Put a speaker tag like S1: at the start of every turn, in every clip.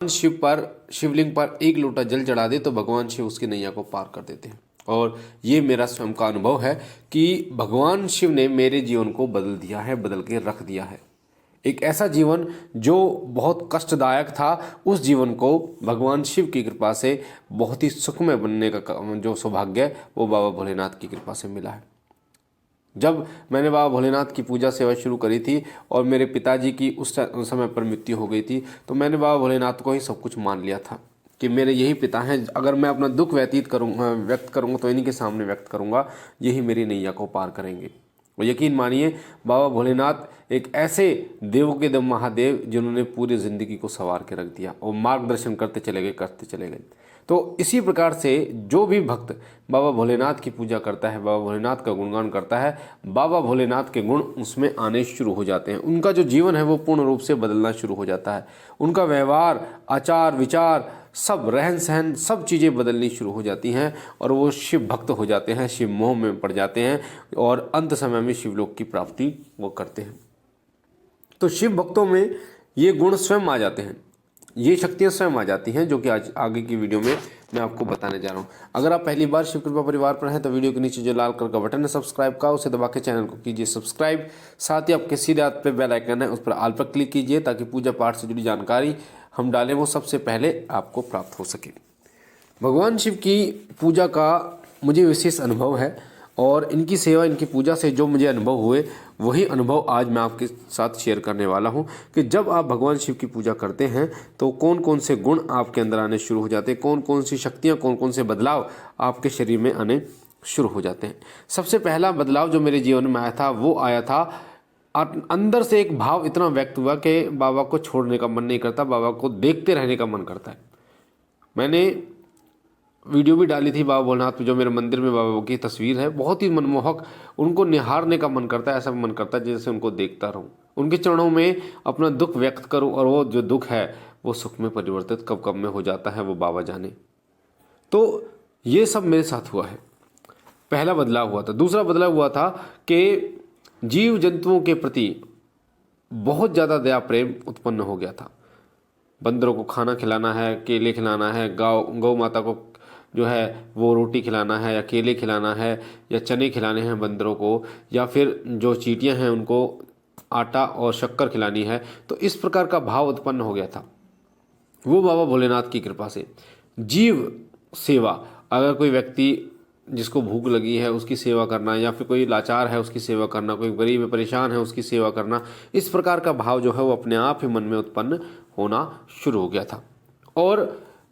S1: शिव पर शिवलिंग पर एक लोटा जल चढ़ा दे तो भगवान शिव उसकी नैया को पार कर देते हैं। और ये मेरा स्वयं का अनुभव है कि भगवान शिव ने मेरे जीवन को बदल दिया है, बदल के रख दिया है। एक ऐसा जीवन जो बहुत कष्टदायक था, उस जीवन को भगवान शिव की कृपा से बहुत ही सुखमय बनने का जो सौभाग्य है वो बाबा भोलेनाथ की कृपा से मिला है। जब मैंने बाबा भोलेनाथ की पूजा सेवा शुरू करी थी और मेरे पिताजी की उस समय पर मृत्यु हो गई थी, तो मैंने बाबा भोलेनाथ को ही सब कुछ मान लिया था कि मेरे यही पिता हैं। अगर मैं अपना दुख व्यक्त करूँगा तो इन्हीं के सामने व्यक्त करूँगा, यही मेरी नैया को पार करेंगे। और यकीन मानिए बाबा भोलेनाथ एक ऐसे देवों के देव महादेव जिन्होंने पूरी ज़िंदगी को संवार के रख दिया और मार्गदर्शन करते चले गए। तो इसी प्रकार से जो भी भक्त बाबा भोलेनाथ की पूजा करता है, बाबा भोलेनाथ का गुणगान करता है, बाबा भोलेनाथ के गुण उसमें आने शुरू हो जाते हैं। उनका जो जीवन है वो पूर्ण रूप से बदलना शुरू हो जाता है। उनका व्यवहार, आचार विचार, सब रहन सहन, सब चीज़ें बदलनी शुरू हो जाती हैं और वो शिव भक्त हो जाते हैं, शिव मोह में पड़ जाते हैं और अंत समय में शिवलोक की प्राप्ति वो करते हैं। तो शिव भक्तों में ये गुण स्वयं आ जाते हैं, ये शक्तियाँ स्वयं आ जाती हैं, जो कि आज आगे की वीडियो में मैं आपको बताने जा रहा हूँ। अगर आप पहली बार शिव कृपा परिवार पर हैं तो वीडियो के नीचे जो लाल कलर का बटन है सब्सक्राइब का, उसे दबा के चैनल को कीजिए सब्सक्राइब। साथ ही आपके सीधे हाथ पे बेल आइकन है, उस पर ऑल पर क्लिक कीजिए ताकि पूजा पाठ से जुड़ी जानकारी हम डालें वो सबसे पहले आपको प्राप्त हो सके। भगवान शिव की पूजा का मुझे विशेष अनुभव है और इनकी सेवा, इनकी पूजा से जो मुझे अनुभव हुए वही अनुभव आज मैं आपके साथ शेयर करने वाला हूं कि जब आप भगवान शिव की पूजा करते हैं तो कौन कौन से गुण आपके अंदर आने शुरू हो जाते हैं, कौन कौन सी शक्तियां, कौन कौन से बदलाव आपके शरीर में आने शुरू हो जाते हैं। सबसे पहला बदलाव जो मेरे जीवन में आया था वो आया था अंदर से एक भाव इतना व्यक्त हुआ कि बाबा को छोड़ने का मन नहीं करता, बाबा को देखते रहने का मन करता है। मैंने वीडियो भी डाली थी बाबा भोलेनाथ पे, जो मेरे मंदिर में बाबा की तस्वीर है, बहुत ही मनमोहक। उनको निहारने का मन करता है, ऐसा मन करता है जैसे उनको देखता रहूं, उनके चरणों में अपना दुख व्यक्त करूं और वो जो दुख है वो सुख में परिवर्तित कब कब में हो जाता है वो बाबा जाने। तो ये सब मेरे साथ हुआ है, पहला बदलाव हुआ था। दूसरा बदलाव हुआ था कि जीव जंतुओं के प्रति बहुत ज़्यादा दया प्रेम उत्पन्न हो गया था। बंदरों को खाना खिलाना है, केले खिलाना है, गौ माता को जो है वो रोटी खिलाना है या केले खिलाना है या चने खिलाने हैं बंदरों को, या फिर जो चींटियां हैं उनको आटा और शक्कर खिलानी है। तो इस प्रकार का भाव उत्पन्न हो गया था। वो बाबा भोलेनाथ की कृपा से जीव सेवा, अगर कोई व्यक्ति जिसको भूख लगी है उसकी सेवा करना, या फिर कोई लाचार है उसकी सेवा करना, कोई गरीब है परेशान है उसकी सेवा करना, इस प्रकार का भाव जो है वो अपने आप ही मन में उत्पन्न होना शुरू हो गया था। और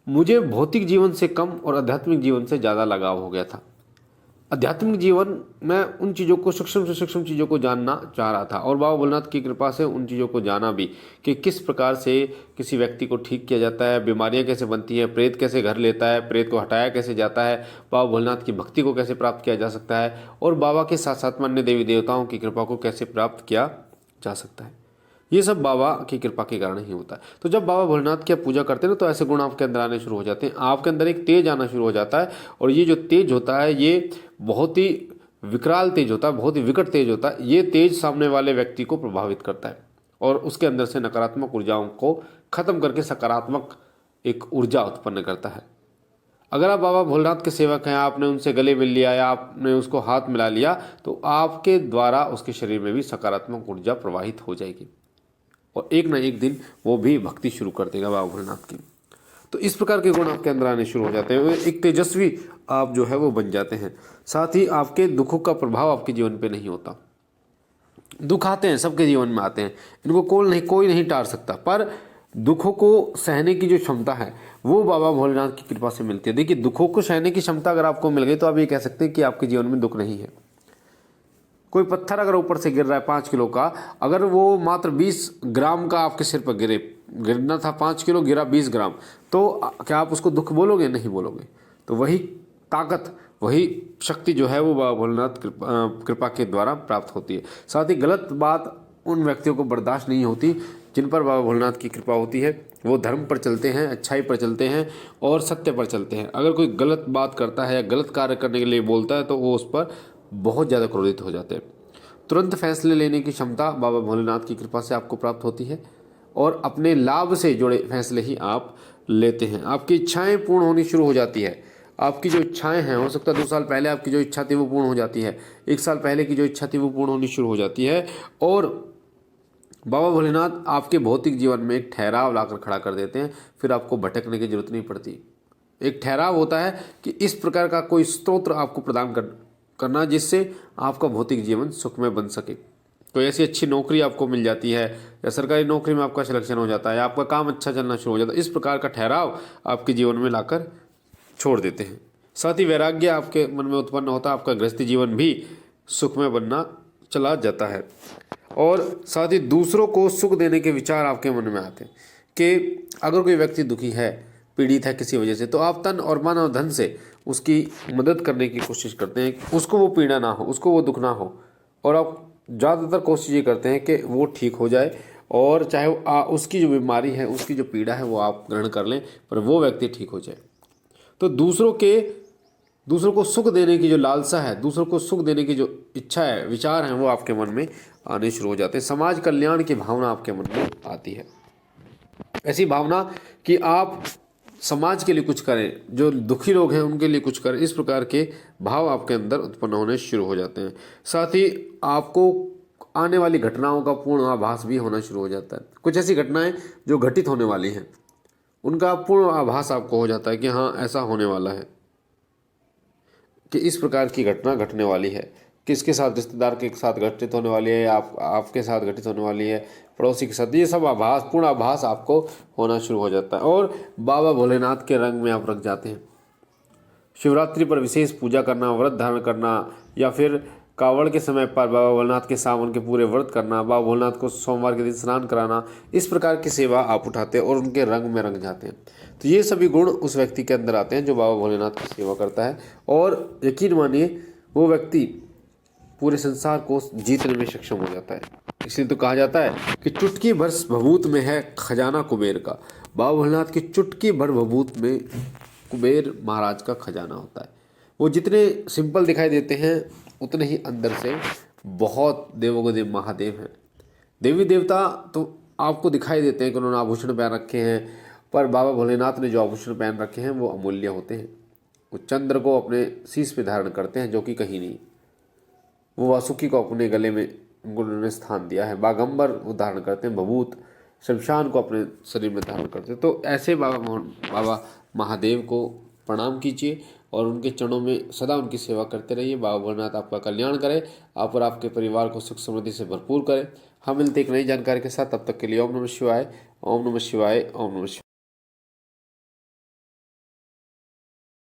S1: मुझे भौतिक जीवन से कम और आध्यात्मिक जीवन से ज़्यादा लगाव हो गया था। आध्यात्मिक जीवन में उन चीज़ों को, सूक्ष्म से सूक्ष्म चीज़ों को जानना चाह रहा था और बाबा भोलेनाथ की कृपा से उन चीज़ों को जाना भी कि किस प्रकार से किसी व्यक्ति को ठीक किया जाता है, बीमारियां कैसे बनती हैं, प्रेत कैसे घर लेता है, प्रेत को हटाया कैसे जाता है, बाबा भोलेनाथ की भक्ति को कैसे प्राप्त किया जा सकता है और बाबा के साथ साथ अन्य देवी देवताओं की कृपा को कैसे प्राप्त किया जा सकता है। ये सब बाबा की कृपा के कारण ही होता है। तो जब बाबा भोलेनाथ की पूजा करते हैं ना, तो ऐसे गुण आपके अंदर आने शुरू हो जाते हैं, आपके अंदर एक तेज आना शुरू हो जाता है। और ये जो तेज होता है ये बहुत ही विकराल तेज होता है, बहुत ही विकट तेज होता है। ये तेज सामने वाले व्यक्ति को प्रभावित करता है और उसके अंदर से नकारात्मक ऊर्जाओं को खत्म करके सकारात्मक एक ऊर्जा उत्पन्न करता है। अगर आप बाबा भोलेनाथ के सेवक हैं, आपने उनसे गले मिल लिया या आपने उसको हाथ मिला लिया, तो आपके द्वारा उसके शरीर में भी सकारात्मक ऊर्जा प्रवाहित हो जाएगी और एक ना एक दिन वो भी भक्ति शुरू कर देगा बाबा भोलेनाथ की। तो इस प्रकार के गुण आपके अंदर आने शुरू हो जाते हैं, एक तेजस्वी आप जो है वो बन जाते हैं। साथ ही आपके दुखों का प्रभाव आपके जीवन पे नहीं होता। दुख आते हैं, सबके जीवन में आते हैं, इनको कोई नहीं टाल सकता, पर दुखों को सहने की जो क्षमता है वो बाबा भोलेनाथ की कृपा से मिलती है। देखिए, दुखों को सहने की क्षमता अगर आपको मिल गई तो आप ये कह सकते हैं कि आपके जीवन में दुख नहीं है। कोई पत्थर अगर ऊपर से गिर रहा है 5 किलो का, अगर वो मात्र 20 ग्राम का आपके सिर पर गिरना था, 5 किलो गिरा 20 ग्राम, तो क्या आप उसको दुख बोलोगे? नहीं बोलोगे। तो वही ताकत, वही शक्ति जो है वो बाबा भोलेनाथ कृपा के द्वारा प्राप्त होती है। साथ ही गलत बात उन व्यक्तियों को बर्दाश्त नहीं होती जिन पर बाबा भोलेनाथ की कृपा होती है। वो धर्म पर चलते हैं, अच्छाई पर चलते हैं और सत्य पर चलते हैं। अगर कोई गलत बात करता है या गलत कार्य करने के लिए बोलता है तो वो उस पर बहुत ज़्यादा क्रोधित हो जाते हैं। तुरंत फैसले लेने की क्षमता बाबा भोलेनाथ की कृपा से आपको प्राप्त होती है और अपने लाभ से जुड़े फैसले ही आप लेते हैं। आपकी इच्छाएं पूर्ण होनी शुरू हो जाती है। आपकी जो इच्छाएं हैं, हो सकता है 2 साल पहले आपकी जो इच्छा थी वो पूर्ण हो जाती है, 1 साल पहले की जो इच्छा थी वो पूर्ण होनी शुरू हो जाती है। और बाबा भोलेनाथ आपके भौतिक जीवन में एक ठहराव लाकर खड़ा कर देते हैं, फिर आपको भटकने की जरूरत नहीं पड़ती। एक ठहराव होता है कि इस प्रकार का कोई स्तोत्र आपको प्रदान करना जिससे आपका भौतिक जीवन सुखमय बन सके। तो ऐसी अच्छी नौकरी आपको मिल जाती है, या सरकारी नौकरी में आपका सिलेक्शन हो जाता है, आपका काम अच्छा चलना शुरू हो जाता है। इस प्रकार का ठहराव आपके जीवन में लाकर छोड़ देते हैं। साथ ही वैराग्य आपके मन में उत्पन्न होता है, आपका गृहस्थी जीवन भी सुखमय बनना चला जाता है। और साथ ही दूसरों को सुख देने के विचार आपके मन में आते हैं कि अगर कोई व्यक्ति दुखी है, पीड़ित है किसी वजह से, तो आप तन और मन और धन से उसकी मदद करने की कोशिश करते हैं, उसको वो पीड़ा ना हो, उसको वो दुख ना हो। और आप ज़्यादातर कोशिश ये करते हैं कि वो ठीक हो जाए, और चाहे उसकी जो बीमारी है, उसकी जो पीड़ा है वो आप ग्रहण कर लें, पर वो व्यक्ति ठीक हो जाए। तो दूसरों को सुख देने की जो लालसा है, दूसरों को सुख देने की जो इच्छा है, विचार हैं, वो आपके मन में आने शुरू हो जाते हैं। समाज कल्याण की भावना आपके मन में आती है, ऐसी भावना कि आप समाज के लिए कुछ करें, जो दुखी लोग हैं उनके लिए कुछ करें। इस प्रकार के भाव आपके अंदर उत्पन्न होने शुरू हो जाते हैं। साथ ही आपको आने वाली घटनाओं का पूर्ण आभास भी होना शुरू हो जाता है। कुछ ऐसी घटनाएं जो घटित होने वाली हैं, उनका पूर्ण आभास आपको हो जाता है कि हाँ, ऐसा होने वाला है, कि इस प्रकार की घटना घटने वाली है। किसके साथ, रिश्तेदार के साथ घटित होने वाली है, आपके साथ घटित होने वाली है, पड़ोसी के साथ। ये सब आभास, पूर्ण आभास आपको होना शुरू हो जाता है, और बाबा भोलेनाथ के रंग में आप रख जाते हैं। शिवरात्रि पर विशेष पूजा करना, व्रत धारण करना, या फिर कावड़ के समय पर बाबा भोलेनाथ के सावन के पूरे व्रत करना, बाबा भोलेनाथ को सोमवार के दिन स्नान कराना, इस प्रकार की सेवा आप उठाते हैं और उनके रंग में रंग जाते हैं। तो ये सभी गुण उस व्यक्ति के अंदर आते हैं जो बाबा भोलेनाथ की सेवा करता है, और यकीन मानिए वो व्यक्ति पूरे संसार को जीतने में सक्षम हो जाता है। इसलिए तो कहा जाता है कि चुटकी भर भभूत में है खजाना कुबेर का। बाबा भोलेनाथ की चुटकी भर भभूत में कुबेर महाराज का खजाना होता है। वो जितने सिंपल दिखाई देते हैं, उतने ही अंदर से बहुत देवों को देव महादेव हैं। देवी देवता तो आपको दिखाई देते हैं कि उन्होंने आभूषण पहन रखे हैं, पर बाबा भोलेनाथ ने जो आभूषण पहन रखे हैं वो अमूल्य होते हैं। वो चंद्र को अपने शीश पे धारण करते हैं, जो कि कहीं नहीं। वो वासुकी को अपने गले में उन्होंने स्थान दिया है। बागंबर वो धारण करते हैं, भभूत शमशान को अपने शरीर में धारण करते हैं। तो ऐसे बाबा महादेव को प्रणाम कीजिए और उनके चरणों में सदा उनकी सेवा करते रहिए। बाबा भोलेनाथ आपका कल्याण करे, आप और आपके परिवार को सुख समृद्धि से भरपूर करें। हम मिलते एक नई जानकारी के साथ, तब तक के लिए ओम नमः शिवाय, ओम नमः शिवाय, ओम नमः शिवाय।